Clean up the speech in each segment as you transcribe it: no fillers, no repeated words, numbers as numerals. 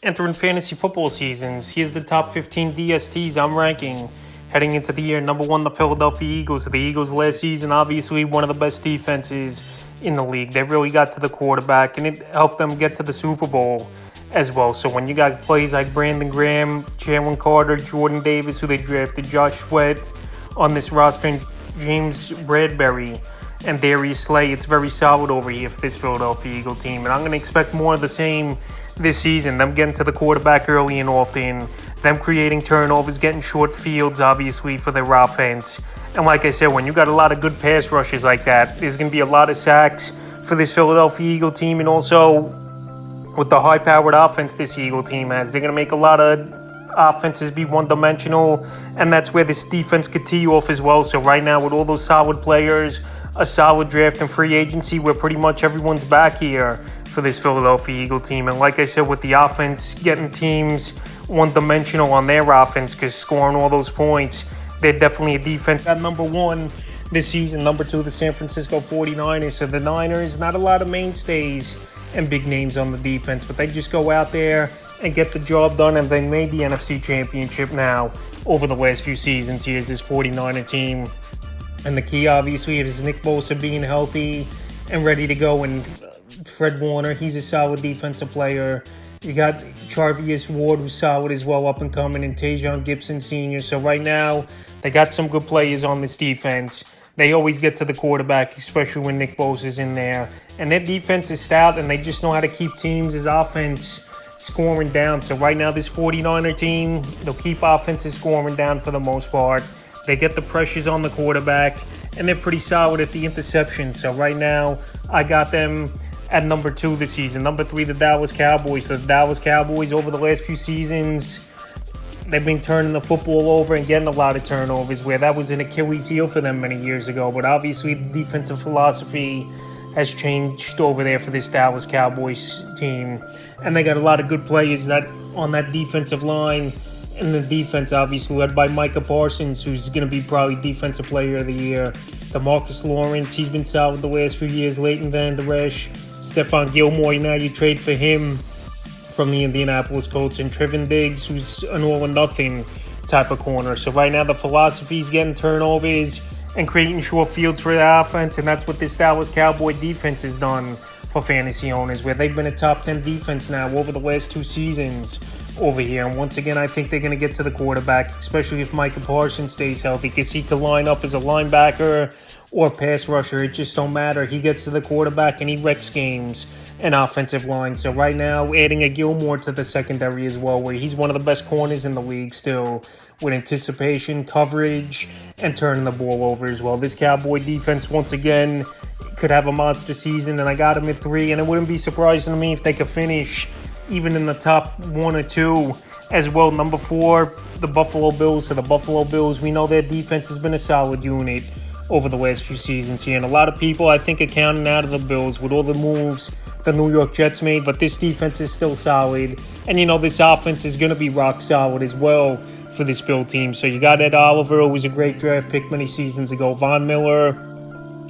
Entering fantasy football seasons, here's the top 15 DSTs I'm ranking. Heading into the year, number one, the Philadelphia Eagles. The Eagles last season, obviously one of the best defenses in the league. They really got to the quarterback, and it helped them get to the Super Bowl as well. So when you got plays like Brandon Graham, Jalen Carter, Jordan Davis, who they drafted, Josh Sweat on this roster, and James Bradbury and Darius Slay, it's very solid over here for this Philadelphia Eagle team. And I'm going to expect more of the same this season. Them getting to the quarterback early and often, them creating turnovers, getting short fields, obviously, for their offense. And like I said, when you got a lot of good pass rushes like that, there's going to be a lot of sacks for this Philadelphia Eagle team. And also, with the high-powered offense this Eagle team has, they're going to make a lot of offenses be one-dimensional, and that's where this defense could tee you off as well. So right now, with all those solid players, a solid draft and free agency, where pretty much everyone's back here for this Philadelphia Eagle team. And like I said, with the offense getting teams one-dimensional on their offense, because scoring all those points, they're definitely a defense at number one this season. Number two, the San Francisco 49ers. So the Niners, not a lot of mainstays and big names on the defense, but they just go out there and get the job done, and they made the NFC Championship now over the last few seasons. Here's this 49er team. And the key, obviously, is Nick Bosa being healthy and ready to go, and Fred Warner, he's a solid defensive player. You got Charvarius Ward, who's solid as well, up and coming, and Tajon Gibson Sr. So right now, they got some good players on this defense. They always get to the quarterback, especially when Nick Bosa's in there. And their defense is stout, and they just know how to keep teams' offense scoring down. So right now, this 49er team, they'll keep offenses scoring down for the most part. They get the pressures on the quarterback, and they're pretty solid at the interception. So right now, I got them at number two this season. Number three, the Dallas Cowboys. The Dallas Cowboys, over the last few seasons, they've been turning the football over and getting a lot of turnovers, where that was an Achilles heel for them many years ago. But obviously, the defensive philosophy has changed over there for this Dallas Cowboys team. And they got a lot of good players that on that defensive line. And the defense, obviously, led by Micah Parsons, who's going to be probably Defensive Player of the Year. DeMarcus Lawrence, he's been solid the last few years. Leighton Vander Esch, Stephon Gilmore, now you trade for him from the Indianapolis Colts. And Trevin Diggs, who's an all-or-nothing type of corner. So right now, the philosophy is getting turnovers and creating short fields for the offense. And that's what this Dallas Cowboy defense has done for fantasy owners, where they've been a top 10 defense now over the last two seasons over here. And once again, I think they're going to get to the quarterback, especially if Micah Parsons stays healthy, because he could line up as a linebacker or pass rusher. It just don't matter. He gets to the quarterback and he wrecks games and offensive line. So right now, adding a Gilmore to the secondary as well, where he's one of the best corners in the league still, with anticipation, coverage, and turning the ball over as well. This Cowboy defense, once again, could have a monster season, and I got him at 3, and it wouldn't be surprising to me if they could finish even in the top 1 or 2 as well. Number 4, the Buffalo Bills. So the Buffalo Bills, we know their defense has been a solid unit over the last few seasons here, and a lot of people, I think, are counting out of the Bills with all the moves the New York Jets made, but this defense is still solid, and this offense is going to be rock solid as well for this Bill team. So you got Ed Oliver, who was a great draft pick many seasons ago. Von Miller,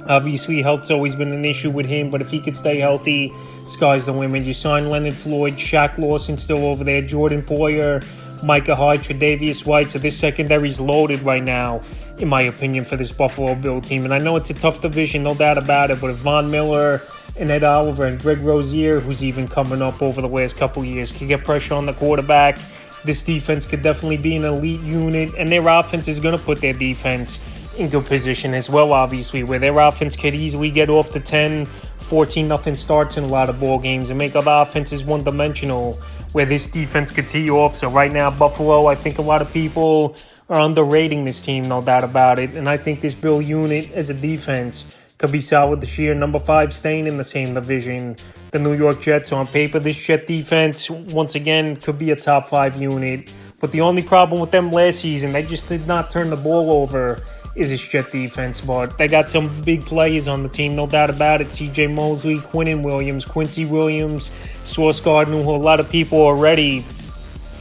obviously, health's always been an issue with him, but if he could stay healthy, sky's the limit. You sign Leonard Floyd, Shaq Lawson still over there, Jordan Poyer, Micah Hyde, Tre'Davious White. So this secondary's loaded right now, in my opinion, for this Buffalo Bill team. And I know it's a tough division, no doubt about it, but if Von Miller and Ed Oliver and Greg Rozier, who's even coming up over the last couple years, can get pressure on the quarterback, this defense could definitely be an elite unit, and their offense is going to put their defense in good position as well, obviously, where their offense could easily get off to 10, 14-0 starts in a lot of ball games and make other offenses one-dimensional, where this defense could tee you off. So right now, Buffalo, I think a lot of people are underrating this team, no doubt about it, and I think this Bill unit as a defense could be solid this year. Number 5, staying in the same division, the New York Jets. On paper, this Jet defense, once again, could be a top 5 unit, but the only problem with them last season, they just did not turn the ball over, is this Jet defense. But they got some big players on the team, no doubt about it. C.J. Mosley, Quincy Williams, Sauce Gardner, who a lot of people are already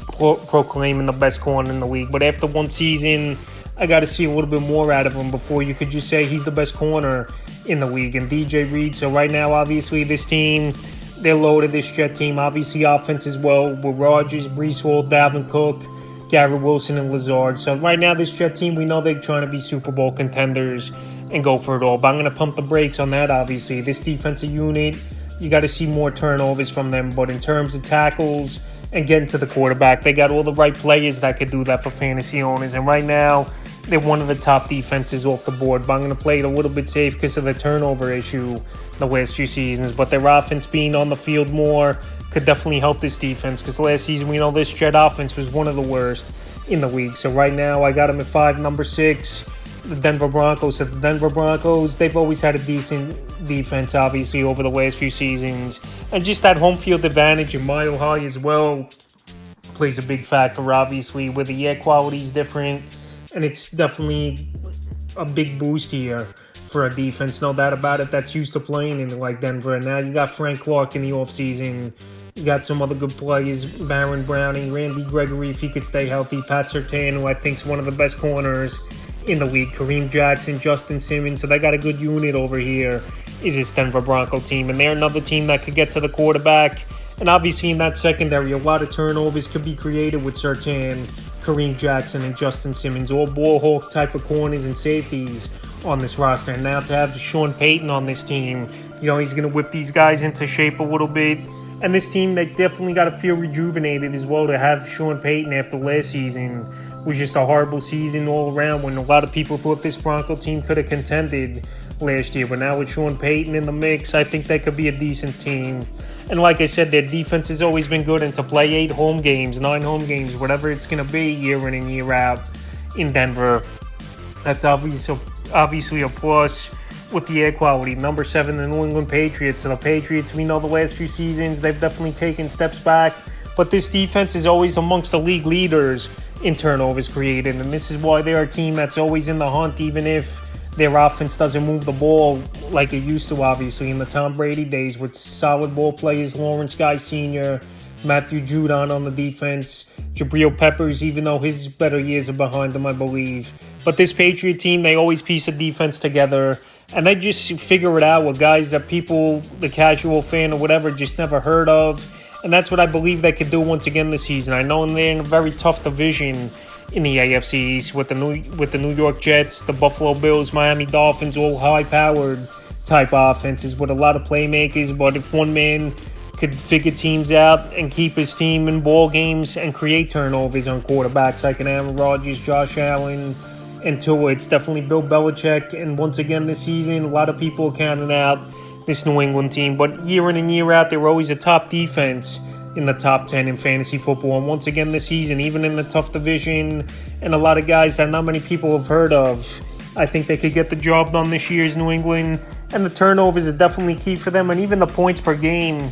proclaiming the best corner in the league. But after one season, I got to see a little bit more out of him before you could just say he's the best corner in the league. And DJ Reed. So right now, obviously, this team, They're loaded, this Jet team. Obviously, offense as well with Rodgers, Breece Hall, Dalvin Cook, Garrett Wilson, and Lazard. So right now, this Jet team, we know they're trying to be Super Bowl contenders and go for it all. But I'm going to pump the brakes on that, obviously. This defensive unit, you got to see more turnovers from them. But in terms of tackles and getting to the quarterback, they got all the right players that could do that for fantasy owners. And right now, they're one of the top defenses off the board. But I'm going to play it a little bit safe because of the turnover issue the last few seasons. But their offense being on the field more could definitely help this defense, because last season we know this Jet offense was one of the worst in the league. So right now I got them at 5, number 6, the Denver Broncos. So the Denver Broncos, they've always had a decent defense, obviously, over the last few seasons. And just that home field advantage in Mile High as well plays a big factor, obviously, where the air quality is different. And it's definitely a big boost here for a defense, no doubt about it, that's used to playing in like Denver. And now you got Frank Clark in the offseason. You got some other good players, Baron Browning, Randy Gregory, if he could stay healthy, Pat Surtain, who I think is one of the best corners in the league, Kareem Jackson, Justin Simmons. So they got a good unit over here, is this Denver Bronco team. And they're another team that could get to the quarterback. And obviously in that secondary, a lot of turnovers could be created with Surtain, Kareem Jackson, and Justin Simmons, all ball hawk type of corners and safeties on this roster. And now to have Sean Payton on this team, you know, he's going to whip these guys into shape a little bit. And this team, they definitely got to feel rejuvenated as well to have Sean Payton after last season. Was just a horrible season all around when a lot of people thought this Bronco team could have contended last year. But now with Sean Payton in the mix, I think they could be a decent team. And like I said, their defense has always been good. And to play 8 home games, 9 home games, whatever it's going to be year in and year out in Denver, that's obviously a plus with the air quality. Number 7, the New England Patriots. So the Patriots, we know the last few seasons, they've definitely taken steps back. But this defense is always amongst the league leaders in turnovers created. And this is why they're a team that's always in the hunt, even if their offense doesn't move the ball like it used to, obviously, in the Tom Brady days with solid ball players, Lawrence Guy Sr., Matthew Judon on the defense, Jabril Peppers, even though his better years are behind him, I believe. But this Patriot team, they always piece the defense together, and they just figure it out with guys that people, the casual fan or whatever, just never heard of. And that's what I believe they could do once again this season. I know they're in a very tough division in the AFC East with the New York Jets, the Buffalo Bills, Miami Dolphins, all high-powered type offenses with a lot of playmakers. But if one man could figure teams out and keep his team in ball games and create turnovers on quarterbacks like an Aaron Rodgers, Josh Allen, and Tua, it's definitely Bill Belichick. And once again this season, a lot of people are counting out this New England team. But year in and year out, they're always a top defense in the top 10 in fantasy football. And once again this season, even in the tough division and a lot of guys that not many people have heard of, I think they could get the job done this year's New England. And the turnovers are definitely key for them. And even the points per game,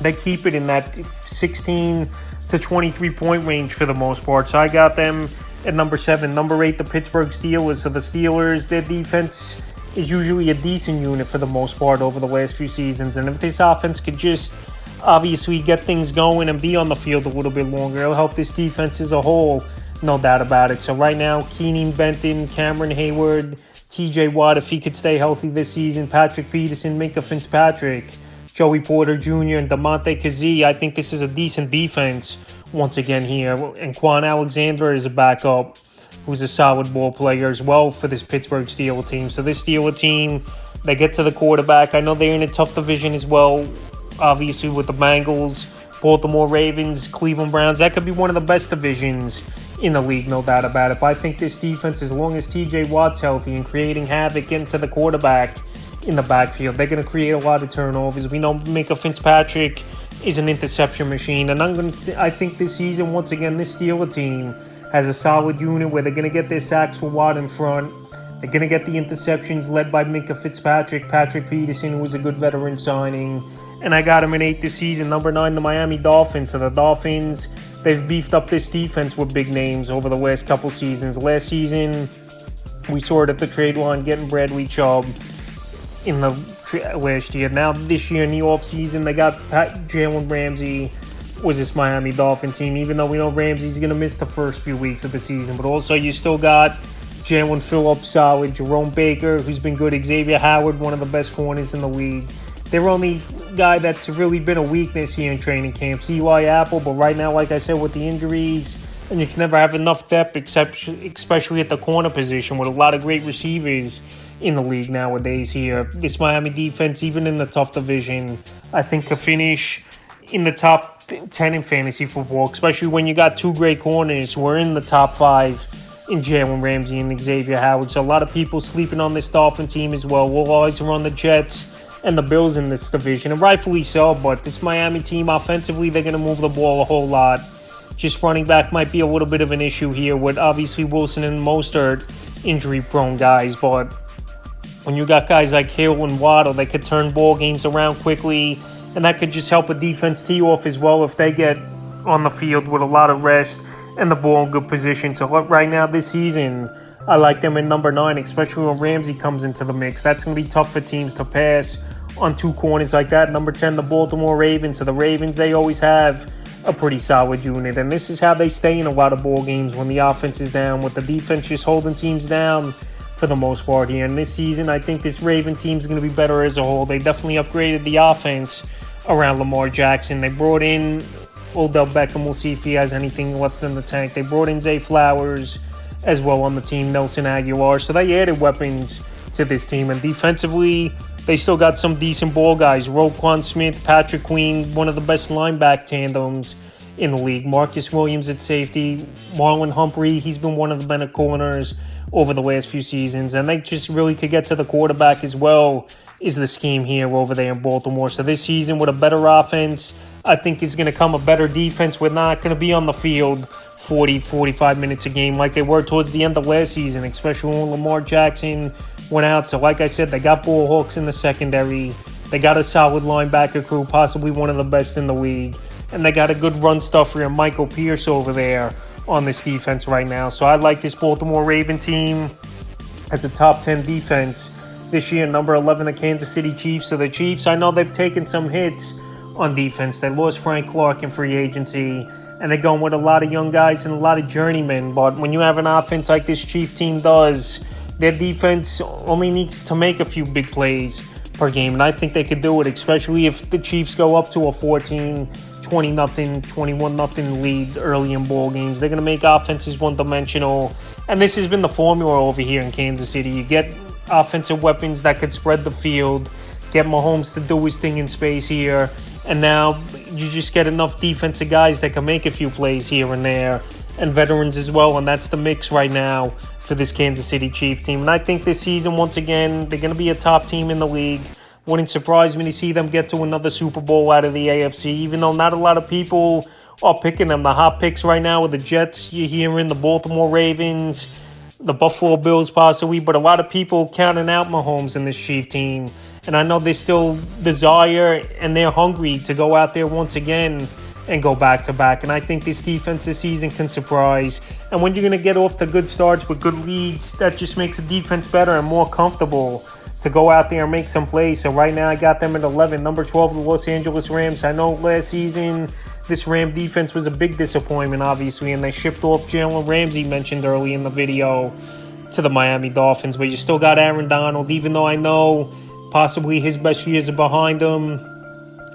they keep it in that 16 to 23 point range for the most part. So I got them at number 7. Number 8, the Pittsburgh Steelers. So the Steelers, their defense is usually a decent unit for the most part over the last few seasons. And if this offense could just obviously get things going and be on the field a little bit longer, it'll help this defense as a whole, no doubt about it. So right now, Keenan Benton, Cameron Hayward, TJ Watt, if he could stay healthy this season, Patrick Peterson, Minka Fitzpatrick, Joey Porter Jr., and DeMonte Kazee, I think this is a decent defense once again here. And Quan Alexander is a backup who's a solid ball player as well for this Pittsburgh Steelers team. So this Steelers team, they get to the quarterback. I know they're in a tough division as well, obviously with the Bengals, Baltimore Ravens, Cleveland Browns. That could be one of the best divisions in the league, no doubt about it. But I think this defense, as long as TJ Watt's healthy and creating havoc into the quarterback in the backfield, they're going to create a lot of turnovers. We know Minka Fitzpatrick is an interception machine. And I think this season, once again, this Steelers team has a solid unit where they're going to get their sacks for Watt in front. They're going to get the interceptions led by Minka Fitzpatrick, Patrick Peterson, who was a good veteran signing. And I got him in 8 this season. Number 9, the Miami Dolphins. So the Dolphins, they've beefed up this defense with big names over the last couple seasons. Last season, we saw it at the trade line getting Bradley Chubb in the last year. Now this year in the offseason, they got Jalen Ramsey was this Miami Dolphin team, even though we know Ramsey's going to miss the first few weeks of the season. But also you still got Jalen Phillips, solid, Jerome Baker, who's been good, Xavier Howard, one of the best corners in the league. Their only guy that's really been a weakness here in training camp, Eli Apple. But right now, like I said, with the injuries, and you can never have enough depth, especially at the corner position, with a lot of great receivers in the league nowadays here. This Miami defense, even in the tough division, I think could finish in the top 10 in fantasy football, especially when you got two great corners who are in the top 5 in Jalen Ramsey and Xavier Howard. So a lot of people sleeping on this Dolphin team as well. We'll always run the Jets and the Bills in this division, and rightfully so. But this Miami team, offensively, they're going to move the ball a whole lot. Just running back might be a little bit of an issue here with obviously Wilson and Mostert injury-prone guys. But when you got guys like Hill and Waddle, they could turn ball games around quickly, and that could just help a defense tee off as well if they get on the field with a lot of rest and the ball in good position. So right now this season, I like them in number 9, especially when Ramsey comes into the mix. That's going to be tough for teams to pass on two corners like that. Number 10, the Baltimore Ravens. So the Ravens, they always have a pretty solid unit, and this is how they stay in a lot of ball games when the offense is down, with the defense just holding teams down for the most part here. And this season, I think this Raven team is going to be better as a whole. They definitely upgraded the offense around Lamar Jackson. They brought in Odell Beckham. We'll see if he has anything left in the tank. They brought in Zay Flowers as well on the team, Nelson Aguilar. So they added weapons to this team. And defensively, they still got some decent ball guys. Roquan Smith, Patrick Queen, one of the best linebacker tandems in the league. Marcus Williams at safety. Marlon Humphrey, he's been one of the better corners over the last few seasons. And they just really could get to the quarterback as well, is the scheme here over there in Baltimore. So this season with a better offense, I think it's going to come a better defense. We're not going to be on the field 40, 45 minutes a game like they were towards the end of last season, especially when Lamar Jackson went out. So like I said, they got ball hawks in the secondary. They got a solid linebacker crew, possibly one of the best in the league. And they got a good run stuffer in Michael Pierce over there on this defense right now. So I like this Baltimore Raven team as a top 10 defense this year. Number 11, the Kansas City Chiefs. So the Chiefs, I know they've taken some hits on defense. They lost Frank Clark in free agency, and they're going with a lot of young guys and a lot of journeymen. But when you have an offense like this Chief team does, their defense only needs to make a few big plays per game. And I think they could do it, especially if the Chiefs go up to a 14, 20-0, 21-0 lead early in ball games. They're going to make offenses one-dimensional. And this has been the formula over here in Kansas City. You get offensive weapons that could spread the field, get Mahomes to do his thing in space here, and now you just get enough defensive guys that can make a few plays here and there, and veterans as well, and that's the mix right now for this Kansas City Chiefs team. And I think this season, once again, they're going to be a top team in the league. Wouldn't surprise me to see them get to another Super Bowl out of the AFC, even though not a lot of people are picking them. The hot picks right now with the Jets, you're hearing the Baltimore Ravens, the Buffalo Bills possibly, but a lot of people counting out Mahomes in this Chief team. And I know they still desire and they're hungry to go out there once again and go back-to-back. And I think this defense this season can surprise. And when you're going to get off to good starts with good leads, that just makes the defense better and more comfortable to go out there and make some plays. So right now I got them at 11. Number 12, the Los Angeles Rams. I know last season this Ram defense was a big disappointment, obviously, and they shipped off Jalen Ramsey, mentioned early in the video, to the Miami Dolphins. But you still got Aaron Donald, even though I know possibly his best years are behind him.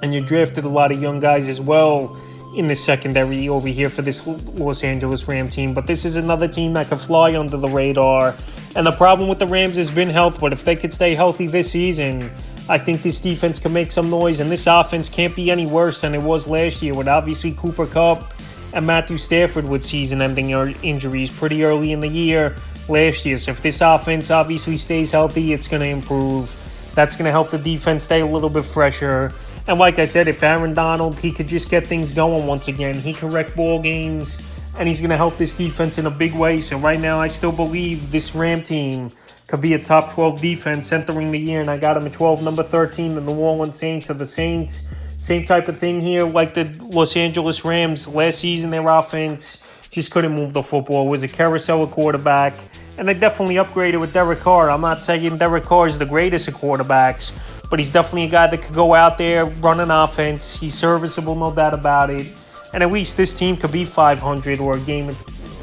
And you drafted a lot of young guys as well in the secondary over here for this Los Angeles Ram team. But this is another team that can fly under the radar. And the problem with the Rams has been health. But if they could stay healthy this season, I think this defense can make some noise. And this offense can't be any worse than it was last year, with obviously Cooper Kupp and Matthew Stafford with season-ending injuries pretty early in the year last year. So if this offense obviously stays healthy, it's going to improve. That's going to help the defense stay a little bit fresher. And like I said, if Aaron Donald, he could just get things going once again. He can wreck ball games, and he's going to help this defense in a big way. So right now, I still believe this Ram team could be a top 12 defense entering the year. And I got them at 12. Number 13, the New Orleans Saints. So the Saints, same type of thing here. Like the Los Angeles Rams, last season, their offense just couldn't move the football. It was a carousel of quarterback. And they definitely upgraded with Derek Carr. I'm not saying Derek Carr is the greatest of quarterbacks, but he's definitely a guy that could go out there, run an offense. He's serviceable, no doubt about it. And at least this team could be 500 or a game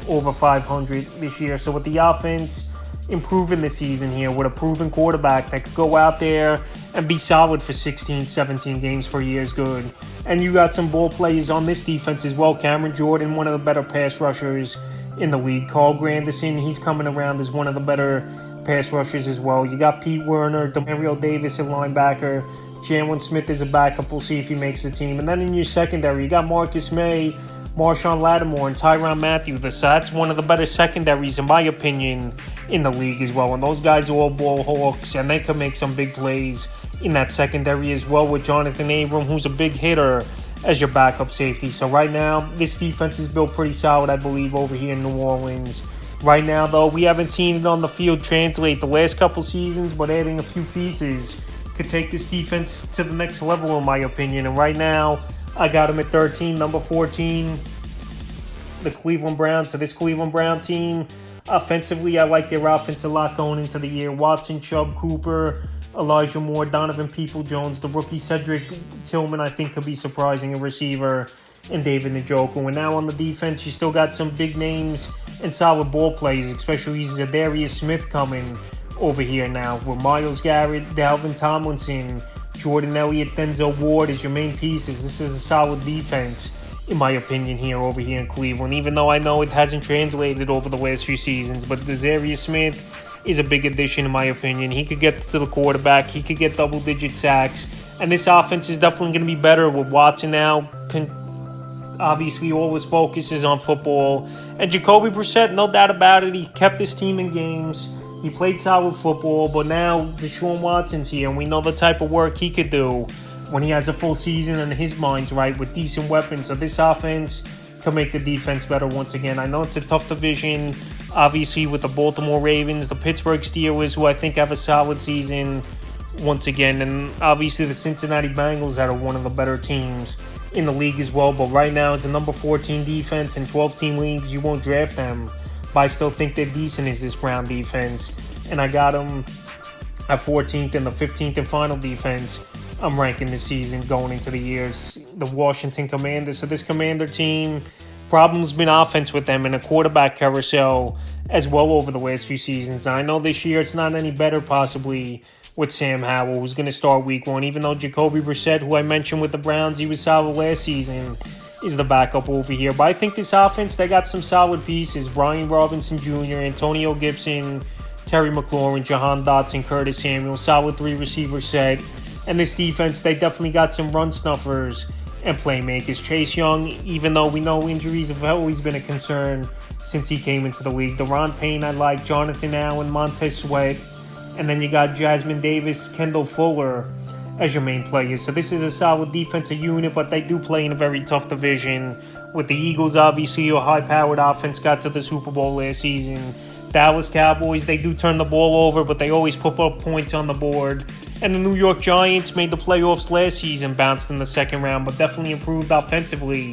over 500 this year. So with the offense improving this season here, with a proven quarterback that could go out there and be solid for 16, 17 games per year is good. And you got some ball players on this defense as well. Cameron Jordan, one of the better pass rushers in the league. Carl Granderson, he's coming around as one of the better pass rushers as well. You got Pete Werner, Demario Davis, a linebacker. Jalen Smith is a backup. We'll see if he makes the team. And then in your secondary, you got Marcus May, Marshawn Lattimore, and Tyrann Mathieu. So that's one of the better secondaries, in my opinion, in the league as well. And those guys are all ball hawks, and they can make some big plays in that secondary as well, with Jonathan Abram, who's a big hitter, as your backup safety. So right now, this defense is built pretty solid, I believe, over here in New Orleans. Right now, though, we haven't seen it on the field translate the last couple seasons, but adding a few pieces could take this defense to the next level, in my opinion. And right now, I got them at 13. Number 14, the Cleveland Browns. So this Cleveland Brown team, offensively, I like their offense a lot going into the year. Watson, Chubb, Cooper, Elijah Moore, Donovan Peoples-Jones, the rookie Cedric Tillman, I think, could be surprising, a receiver, and David Njoku. And now on the defense, you still got some big names and solid ball plays, especially Zadarius Smith coming over here now, with Myles Garrett, Dalvin Tomlinson, Jordan Elliott, Denzel Ward as your main pieces. This is a solid defense, in my opinion, here over here in Cleveland, even though I know it hasn't translated over the last few seasons. But Zadarius Smith is a big addition, in my opinion. He could get to the quarterback. He could get double-digit sacks. And this offense is definitely going to be better with Watson now. Obviously, all his focus is on football. And Jacoby Brissett, no doubt about it, he kept his team in games. He played solid football, but now Deshaun Watson's here, and we know the type of work he could do when he has a full season and his mind's right with decent weapons. So this offense can make the defense better once again. I know it's a tough division, obviously, with the Baltimore Ravens, the Pittsburgh Steelers, who I think have a solid season once again, and obviously the Cincinnati Bengals that are one of the better teams in the league as well. But right now, as a number 14 defense in 12-team leagues, you won't draft them. But I still think they're decent as this Brown defense. And I got them at 14th, and the 15th and final defense I'm ranking this season going into the years, the Washington Commanders. So this Commander team, problems been offense with them in a quarterback carousel as well over the last few seasons. Now, I know this year it's not any better possibly with Sam Howell, who's going to start week one, even though Jacoby Brissett, who I mentioned with the Browns, he was solid last season, is the backup over here. But I think this offense, they got some solid pieces. Brian Robinson Jr., Antonio Gibson, Terry McLaurin, Jahan Dotson, Curtis Samuel, solid 3-receiver set. And this defense, they definitely got some run snuffers and playmakers. Chase Young, even though we know injuries have always been a concern since he came into the league. Deron Payne, I like. Jonathan Allen, Montez Sweat. And then you got Jasmine Davis, Kendall Fuller as your main players. So this is a solid defensive unit, but they do play in a very tough division. With the Eagles, obviously, a high-powered offense, got to the Super Bowl last season. Dallas Cowboys, they do turn the ball over, but they always put up points on the board. And the New York Giants made the playoffs last season, bounced in the second round, but definitely improved offensively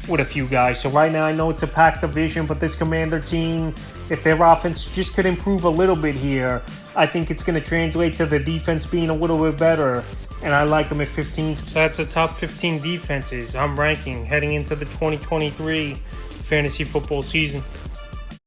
with a few guys. So right now, I know it's a packed division, but this Commander team, if their offense just could improve a little bit here, I think it's going to translate to the defense being a little bit better. And I like them at 15. So that's the top 15 defenses I'm ranking heading into the 2023 fantasy football season.